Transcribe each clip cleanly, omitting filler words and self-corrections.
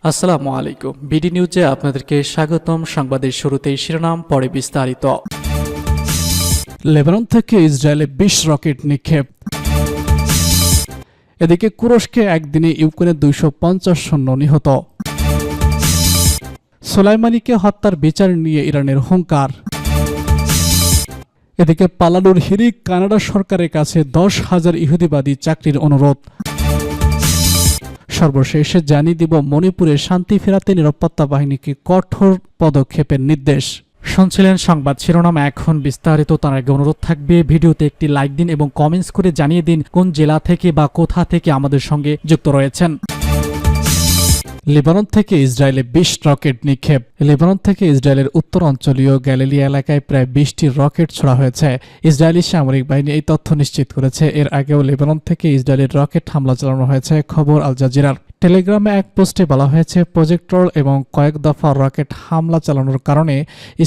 আসসালামু আলাইকুম। বিডি নিউজে আপনাদেরকে স্বাগতম। সংবাদের শুরুতেই শিরোনাম, পরে বিস্তারিত। লেবানন থেকে ইসরায়েলে ২০ রকেট নিক্ষেপ। এদিকে তুরস্কে একদিনে ইউক্রেনের ২৫০ সৈন্য নিহত। সোলাইমানিকে হত্যার বিচার নিয়ে ইরানের হুঙ্কার। এদিকে পালানোর হিরিক কানাডা সরকারের কাছে ১০,০০০ ইহুদিবাদী চাকরির অনুরোধ। সর্বশেষে জানিয়ে দিব মণিপুরে শান্তি ফেরাতে নিরাপত্তা বাহিনীকে কঠোর পদক্ষেপের নির্দেশ। শুনছিলেন সংবাদ শিরোনাম, এখন বিস্তারিত। তার আগে অনুরোধ থাকবে ভিডিওতে একটি লাইক দিন এবং কমেন্টস করে জানিয়ে দিন কোন জেলা থেকে বা কোথা থেকে আমাদের সঙ্গে যুক্ত রয়েছেন। লেবানন থেকে ইসরায়েলে ২০ রকেট নিক্ষেপ। লেবানন থেকে ইসরায়েলের উত্তর অঞ্চলীয় গ্যালিলি এলাকায় প্রায় ২০টি রকেট ছোড়া হয়েছে। ইসরায়েলি সামরিক বাহিনী এই তথ্য নিশ্চিত করেছে। এর আগেও লেবানন থেকে ইসরায়েলের রকেট হামলা চালানো হয়েছে, খবর আল জাজিরার। টেলিগ্রামে এক পোস্টে বলা হয়েছে, প্রজেক্টর এবং কয়েক দফা রকেট হামলা চালানোর কারণে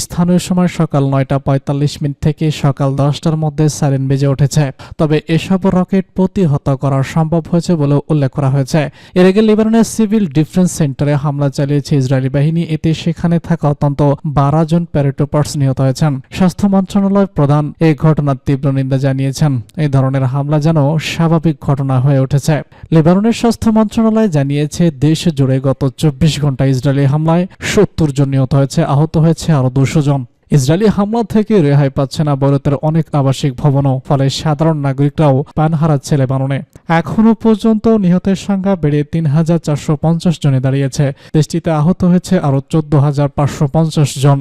স্থানীয় সময় সকাল ৯:৪৫ থেকে সকাল ১০টার মধ্যে সাইরেন বেজে উঠেছে। তবে এসব রকেট প্রতিহত করা সম্ভব হয়েছে বলেও উল্লেখ করা হয়েছে। এর আগে লেবাননের সিভিল ডিফেন্স সেন্টারে হামলা চালিয়েছে ইসরায়েলি বাহিনী। এতে সেখানে থাকা অন্তত ১২ জন প্যারাট্রুপার্স নিহত হয়েছেন। স্বাস্থ্য মন্ত্রণালয় প্রধান এই ঘটনার তীব্র নিন্দা জানিয়েছেন। এই ধরনের হামলা যেন স্বাভাবিক ঘটনা হয়ে উঠেছে। লেবাননের স্বাস্থ্য মন্ত্রণালয় জানিয়েছে, দেশ জুড়ে গত ২৪ ঘন্টায় ইসরায়েলি হামলায় ৭০ জন নিহত হয়েছে, আহত হয়েছে আরও ২০০ জন। ইসরায়েলি হামলা থেকে রেহাই পাচ্ছে না বৈরুতের অনেক আবাসিক ভবনও, ফলে সাধারণ নাগরিকরাও প্রাণ হারাচ্ছে লেবাননে। এখনও পর্যন্ত নিহতের সংখ্যা বেড়ে ৩,৪৫০ জনে দাঁড়িয়েছে। দেশটিতে আহত হয়েছে আরও ১৪,৫৫০ জন।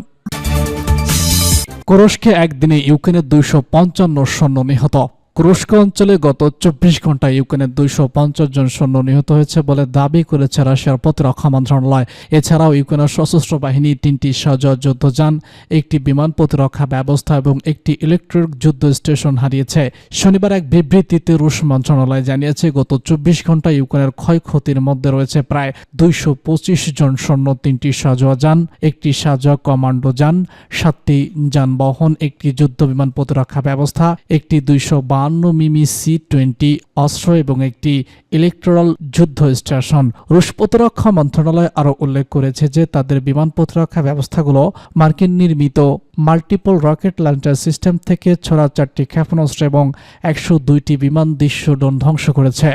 তুরস্কে একদিনে ইউক্রেনের ২৫৫ সৈন্য নিহত। তুরস্ক অঞ্চলে গত ২৪ ঘন্টায় ইউক্রেনের ২৫০ জন সৈন্য নিহত হয়েছে বলে দাবি করেছে রাশিয়ার প্রতিরক্ষা মন্ত্রণালয়। এছাড়াও ইউক্রেনের সশস্ত্র বাহিনী ৩টি সহজ যুদ্ধযান, একটি বিমান প্রতিরক্ষা ব্যবস্থা এবং একটি ইলেকট্রিক যুদ্ধ স্টেশন হারিয়েছে। শনিবার এক বিবৃতিতে রুশ মন্ত্রণালয় জানিয়েছে, গত ২৪ ঘন্টায় ইউক্রেনের ক্ষয়ক্ষতির মধ্যে রয়েছে প্রায় ২২৫ জন সৈন্য, ৩টি সাজোয়া যান, একটি সাজোয়া কমান্ডো যান, ৭টি যানবাহন, একটি যুদ্ধ বিমান প্রতিরক্ষা ব্যবস্থা, একটি ২৫২ মিমি C-20 অস্ত্র এবং একটি ইলেকট্রাল যুদ্ধ স্টেশন। রুশ প্রতিরক্ষা মন্ত্রণালয় আরও উল্লেখ করেছে যে তাদের বিমান প্রতিরক্ষা ব্যবস্থাগুলো মার্কিন নির্মিত মাল্টিপল রকেট লঞ্চার সিস্টেম থেকে ছোড়া ৪টি ক্ষেপণাস্ত্র এবং ১০২টি বিমান দৃশ্যড্রোন ধ্বংস করেছে।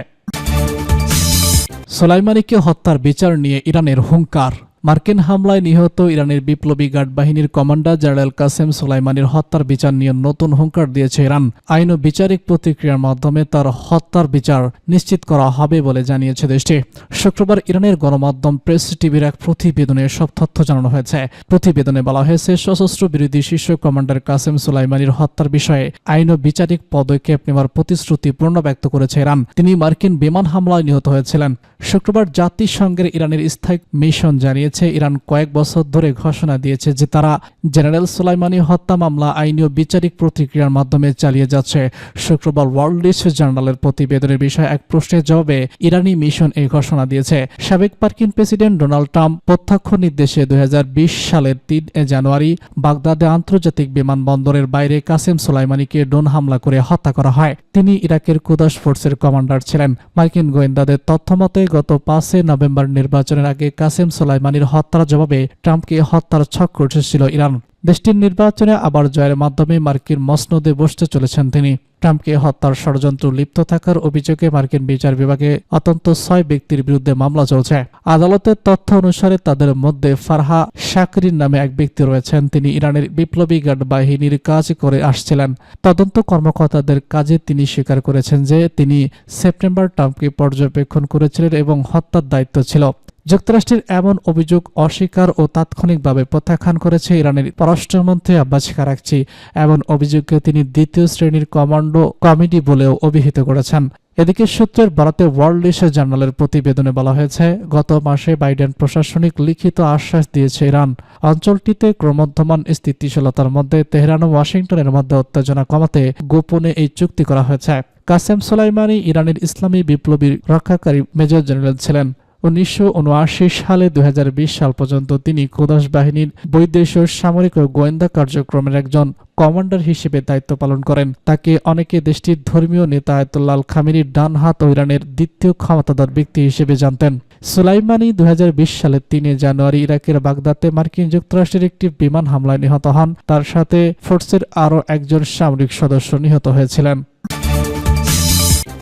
সোলাইমানিকে হত্যার বিচার নিয়ে ইরানের হুঙ্কার। মার্কিন হামলায় নিহত ইরানের বিপ্লবী গার্ড বাহিনীর কমান্ডার জেনারেল কাসেম সোলাইমানির হত্যার বিচার নিয়ে নতুন হুঙ্কার দিয়েছে ইরান। আইন ও বিচারিক প্রতিক্রিয়ার মাধ্যমে তার হত্যার বিচার নিশ্চিত করা হবে বলে জানিয়েছে দেশটি। শুক্রবার ইরানের গণমাধ্যম প্রেস টিভির এক প্রতিবেদনে সব তথ্য জানানো হয়েছে। প্রতিবেদনে বলা হয়েছে, সশস্ত্র বিরোধী শীর্ষ কমান্ডার কাসেম সোলাইমানির হত্যার বিষয়ে আইন ও বিচারিক পদক্ষেপ নেওয়ার প্রতিশ্রুতি পুনর্ব্যক্ত করেছে ইরান। তিনি মার্কিন বিমান হামলায় নিহত হয়েছিলেন। শুক্রবার জাতিসংঘের ইরানের স্থায়ী মিশন জানিয়েছে, ইরান কয়েক বছর ধরে ঘোষণা দিয়েছে যে তারা জেনারেল সোলাইমানি হত্যা মামলা আইনি ও বিচারিক প্রতিক্রিয়ার মাধ্যমে চালিয়ে যাচ্ছে। শুক্রবার ওয়ার্ল্ড স্ট্রিট জার্নালের প্রতিবেদনের বিষয়ে এক প্রশ্নের জবাবে ইরানি মিশন এই ঘোষণা দিয়েছে। সাবেক মার্কিন প্রেসিডেন্ট ডোনাল্ড ট্রাম্প প্রত্যক্ষ নির্দেশে ২০২০ সালের ৩ জানুয়ারি বাগদাদে আন্তর্জাতিক বিমানবন্দরের বাইরে কাসেম সোলাইমানিকে ড্রোন হামলা করে হত্যা করা হয়। তিনি ইরাকের কুদস ফোর্সের কমান্ডার ছিলেন। মার্কিন গোয়েন্দাদের তথ্যমতে গত ৫ নভেম্বর নির্বাচনের আগে কাসেম সোলাইমানির হত্যার জবাবে ট্রাম্পকে হত্যার ছক ছিল ইরান। দেশটির নির্বাচনে আবার জয়ের মাধ্যমে মার্কিন মসনদে বসতে চলেছেন তিনি। ট্রাম্পকে হত্যার ষড়যন্ত্র লিপ্ত থাকার অভিযোগে মার্কিন বিচার বিভাগে অন্তত ৬ ব্যক্তির বিরুদ্ধে মামলা চলছে। আদালতের তথ্য অনুসারে তাদের মধ্যে ফারহা শাকরিন নামে এক ব্যক্তি রয়েছেন। তিনি ইরানের বিপ্লবী গার্ড বাহিনীর কাজ করে আসছিলেন। তদন্ত কর্মকর্তাদের কাজে তিনি স্বীকার করেছেন যে তিনি সেপ্টেম্বর ট্রাম্পকে পর্যবেক্ষণ করেছিলেন এবং হত্যার দায়িত্ব ছিল। যুক্তরাষ্ট্রের এমন অভিযোগ অস্বীকার ও তাৎক্ষণিকভাবে প্রত্যাখ্যান করেছে ইরানের পররাষ্ট্রমন্ত্রী আব্বাস আরাগচি। এমন অভিযোগকে তিনি দ্বিতীয় শ্রেণীর কমান্ডো কমিটি বলেও অভিহিত করেছেন। এদিকে সূত্রের বরাতে ওয়ার্ল্ড স্ট্রিট জার্নালের প্রতিবেদনে বলা হয়েছে, গত মাসে বাইডেন প্রশাসনিক লিখিত আশ্বাস দিয়েছে ইরান অঞ্চলটিতে ক্রমবর্ধমান স্থিতিশীলতার মধ্যে তেহরান ও ওয়াশিংটনের মধ্যে উত্তেজনা কমাতে গোপনে এই চুক্তি করা হয়েছে। কাসেম সোলাইমানি ইরানের ইসলামী বিপ্লবীর রক্ষাকারী মেজর জেনারেল ছিলেন। ১৯৭৯ সালে ২০২০ সাল পর্যন্ত তিনি কুদস বাহিনীর বৈদেশিক সামরিক ও গোয়েন্দা কার্যক্রমের একজন কমান্ডার হিসেবে দায়িত্ব পালন করেন। তাকে অনেকে দেশটির ধর্মীয় নেতা আয়াতুল্লাহ আল খামেনির ডান হাত ও ইরানের দ্বিতীয় ক্ষমতাধর ব্যক্তি হিসেবে জানতেন। সুলাইমানি 2020 সালের 3 জানুয়ারি ইরাকের বাগদাদে মার্কিন যুক্তরাষ্ট্রের একটি বিমান হামলায় নিহত হন। তার সাথে ফোর্সের আরও একজন সামরিক সদস্য নিহত হয়েছিলেন।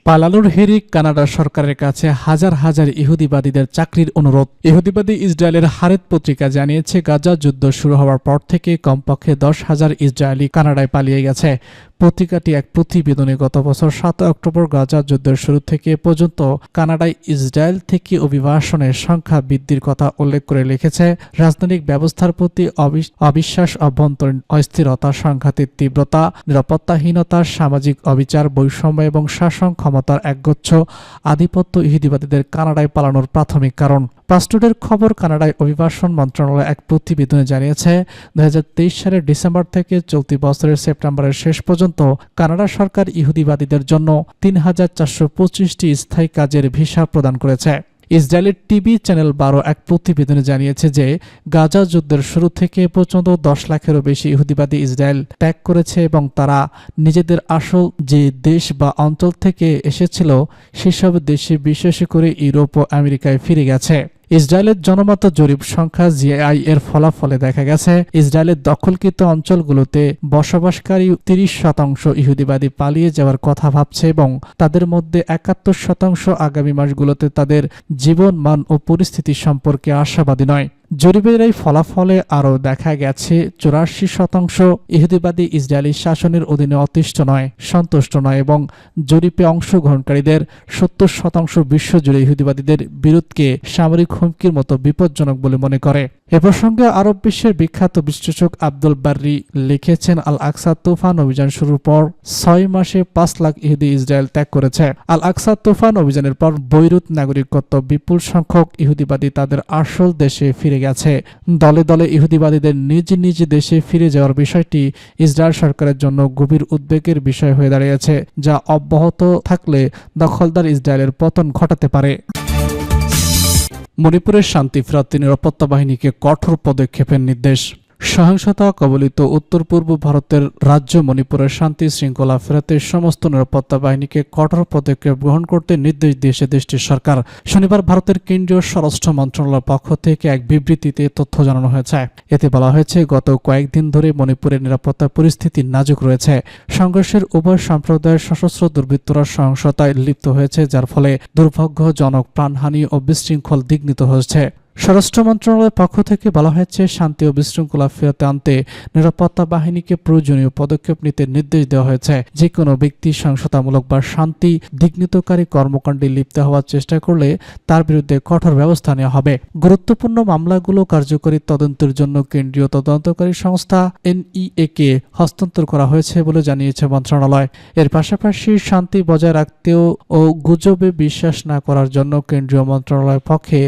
পালানোর হিড়িক কানাডা সরকারের কাছে হাজার হাজার ইহুদিবাদীদের চাকরির অনুরোধ। ইহুদিবাদী ইসরায়েলের হারেত পত্রিকা জানিয়েছে, গাজা যুদ্ধ শুরু হওয়ার পর থেকে কমপক্ষে 10,000 ইসরায়েলি কানাডায় পালিয়ে গেছে। পত্রিকাটি এক প্রতিবেদনে গত বছর 7 অক্টোবর গাজা যুদ্ধের শুরু থেকে পর্যন্ত কানাডায় ইসরায়েল থেকে অভিবাসনের সংখ্যা বৃদ্ধির কথা উল্লেখ করে লিখেছে, রাজনৈতিক ব্যবস্থার প্রতি অবিশ্বাস, অভ্যন্তরীণ অস্থিরতা, সংঘাতের তীব্রতা, নিরাপত্তাহীনতা, সামাজিক অবিচার, বৈষম্য এবং শাসন ক্ষমতার একগুচ্ছ আধিপত্য ইহুদিবাদীদের কানাডায় পালানোর প্রাথমিক কারণ। পাস্টুডের খবর, কানাডায় অভিবাসন মন্ত্রণালয় এক প্রতিবেদনে জানিয়েছে, 2023 সালের ডিসেম্বর থেকে চলতি বছরের সেপ্টেম্বরের শেষ পর্যন্ত কানাডা সরকার ইহুদিবাদীদের জন্য 3,425টি স্থায়ী কাজের ভিসা প্রদান করেছে। ইসরায়েলের টিভি চ্যানেল 12 এক প্রতিবেদনে জানিয়েছে যে গাজা যুদ্ধের শুরু থেকে পর্যন্ত 10 লাখেরও বেশি ইহুদিবাদী ইসরায়েল ত্যাগ করেছে এবং তারা নিজেদের আসল যে দেশ বা অঞ্চল থেকে এসেছিল সেসব দেশে, বিশেষ করে ইউরোপ ও আমেরিকায় ফিরে গেছে। ইসরায়েলের জনমত জরিপ সংখ্যা জিআই এর ফলাফলে দেখা গেছে, ইসরায়েলের দখলকৃত অঞ্চলগুলোতে বসবাসকারী 30% ইহুদিবাদী পালিয়ে যাওয়ার কথা ভাবছে এবং তাদের মধ্যে 71% আগামী মাসগুলোতে তাদের জীবন মান ও পরিস্থিতি সম্পর্কে আশাবাদী নয়। জরিপের এই ফলাফলে আরও দেখা গেছে 84% ইহুদিবাদী ইসরায়েলি শাসনের অধীনে অতিষ্ঠ নয়, সন্তুষ্ট নয় এবং জরিপে অংশগ্রহণকারীদের 70% বিশ্বজুড়ে ইহুদিবাদীদের বিরুদ্ধে সামরিক হুমকির মতো বিপজ্জনক বলে মনে করে। এ প্রসঙ্গে আরব বিশ্বের বিখ্যাত বিশ্লেষক আব্দুল বাররি লিখেছেন, আল আকসা তুফান অভিযান শুরুর পর 6 মাসে 5 লাখ ইহুদি ইসরায়েল ত্যাগ করেছে। আল আকসা তুফান অভিযানের পর বৈরুত নাগরিকত্ব বিপুল সংখ্যক ইহুদিবাদী তাদের আসল দেশে ফিরে গেছে। দলে দলে ইহুদিবাদীদের নিজ নিজ দেশে ফিরে যাওয়ার বিষয়টি ইসরায়েল সরকারের জন্য গভীর উদ্বেগের বিষয় হয়ে দাঁড়িয়েছে, যা অব্যাহত থাকলে দখলদার ইসরায়েলের পতন ঘটাতে পারে। মণিপুরের শান্তি ফেরাতে নিরাপত্তা বাহিনীকে কঠোর পদক্ষেপের নির্দেশ। সহিংসতা কবলিত উত্তর পূর্ব ভারতের রাজ্য মণিপুরের শান্তি শৃঙ্খলা ফেরাতে সমস্ত নিরাপত্তা বাহিনীকে কঠোর পদক্ষেপ গ্রহণ করতে নির্দেশ দিয়েছে দেশটির সরকার। শনিবার ভারতের কেন্দ্রীয় স্বরাষ্ট্র মন্ত্রণালয়ের পক্ষ থেকে এক বিবৃতিতে তথ্য জানানো হয়েছে। এতে বলা হয়েছে, গত কয়েকদিন ধরে মণিপুরের নিরাপত্তা পরিস্থিতি নাজুক রয়েছে। সংঘর্ষের উভয় সম্প্রদায়ের সশস্ত্র দুর্বৃত্তরা সহিংসতায় লিপ্ত হয়েছে, যার ফলে দুর্ভাগ্যজনক প্রাণহানি ও বিশৃঙ্খল দিগ্নিত হয়েছে। স্বরাষ্ট্র মন্ত্রণালয়ের পক্ষ থেকে বলা হয়েছে, শান্তি ও বিশৃঙ্খলা ফেরাতে আনতে নিরাপত্তা বাহিনীকে প্রয়োজনীয় পদক্ষেপ নিতে নির্দেশ দেওয়া হয়েছে। যে কোনো ব্যক্তি সহিংসতামূলক বা শান্তি বিঘ্নিতকারী কর্মকাণ্ডে লিপ্ত হওয়ার চেষ্টা করলে তার বিরুদ্ধে কঠোর ব্যবস্থা নেওয়া হবে। গুরুত্বপূর্ণ মামলাগুলো কার্যকরী তদন্তের জন্য কেন্দ্রীয় তদন্তকারী সংস্থা NEA কে হস্তান্তর করা হয়েছে বলে জানিয়েছে মন্ত্রণালয়। এর পাশাপাশি শান্তি বজায় রাখতেও ও গুজবে বিশ্বাস না করার জন্য কেন্দ্রীয় মন্ত্রণালয়ের পক্ষে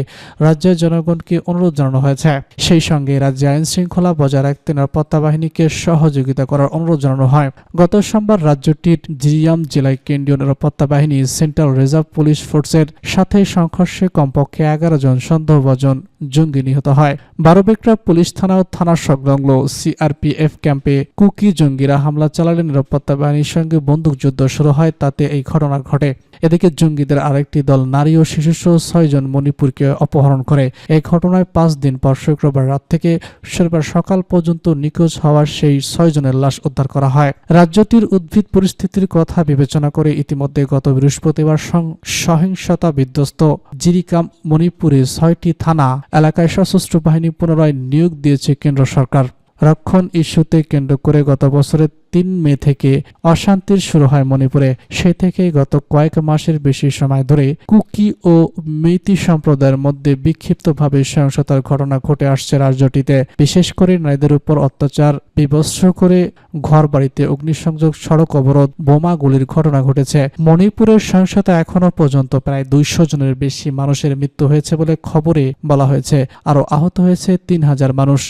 রাজ্যের জনগণকে অনুরোধ জানানো হয়েছে। সেই সঙ্গে রাজ্যে আইন শৃঙ্খলা বজায় রাখতে নিরাপত্তা বাহিনীকে সহযোগিতা করার অনুরোধ জানানো হয়। গত সোমবার রাজ্যটির জিরিয়াম জেলায় কেন্দ্রীয় নিরাপত্তা বাহিনী সেন্ট্রাল রিজার্ভ পুলিশ ফোর্সের সাথে সংঘর্ষে কমপক্ষে 11 জন সন্দেহভাজন জঙ্গি নিহত হয়। 12 বেকরা পুলিশ থানা ও থানার সংলগ্ন CRPF ক্যাম্পে কুকি জঙ্গিরা হামলা চালালে নিরাপত্তা বাহিনীর সঙ্গে বন্দুকযুদ্ধ শুরু হয়, তাতে এই ঘটনা ঘটে। এদিকে জঙ্গিদের আরেকটি দল নারী ও শিশুসহ 6 জন মণিপুরকে অপহরণ করে। এই ঘটনায় 5 দিন পর শুক্রবার রাত থেকে শনিবার সকাল পর্যন্ত নিখোঁজ হওয়ার সেই 6 জনের লাশ উদ্ধার করা হয়। রাজ্যটির উদ্ভিদ পরিস্থিতির কথা বিবেচনা করে ইতিমধ্যে গত বৃহস্পতিবার সহিংসতা বিধ্বস্ত জিরিকাম মণিপুরে 6টি থানা এলাকায় সশস্ত্র বাহিনী পুনরায় নিয়োগ দিয়েছে কেন্দ্র সরকার। রক্ষণ ইস্যুতে কেন্দ্র করে গত বছরের 3 মে থেকে অশান্তির শুরু হয় মণিপুরে। সে থেকেই গত কয়েক মাসের বেশি সময় ধরে কুকি ও মেইতি সম্প্রদায়ের মধ্যে বিক্ষিপ্তভাবে সহিংসতার ঘটনা ঘটে আসছে রাজ্যটিতে। বিশেষ করে নারীদের উপর অত্যাচার, বিভৎস করে ঘরবাড়িতে অগ্নিসংযোগ, সড়ক অবরোধ, বোমা গুলির ঘটনা ঘটেছে। মণিপুরের সহিংসতা এখনো পর্যন্ত প্রায় 200 জনের বেশি মানুষের মৃত্যু হয়েছে বলে খবরে বলা হয়েছে। আরও আহত হয়েছে 3000 মানুষ।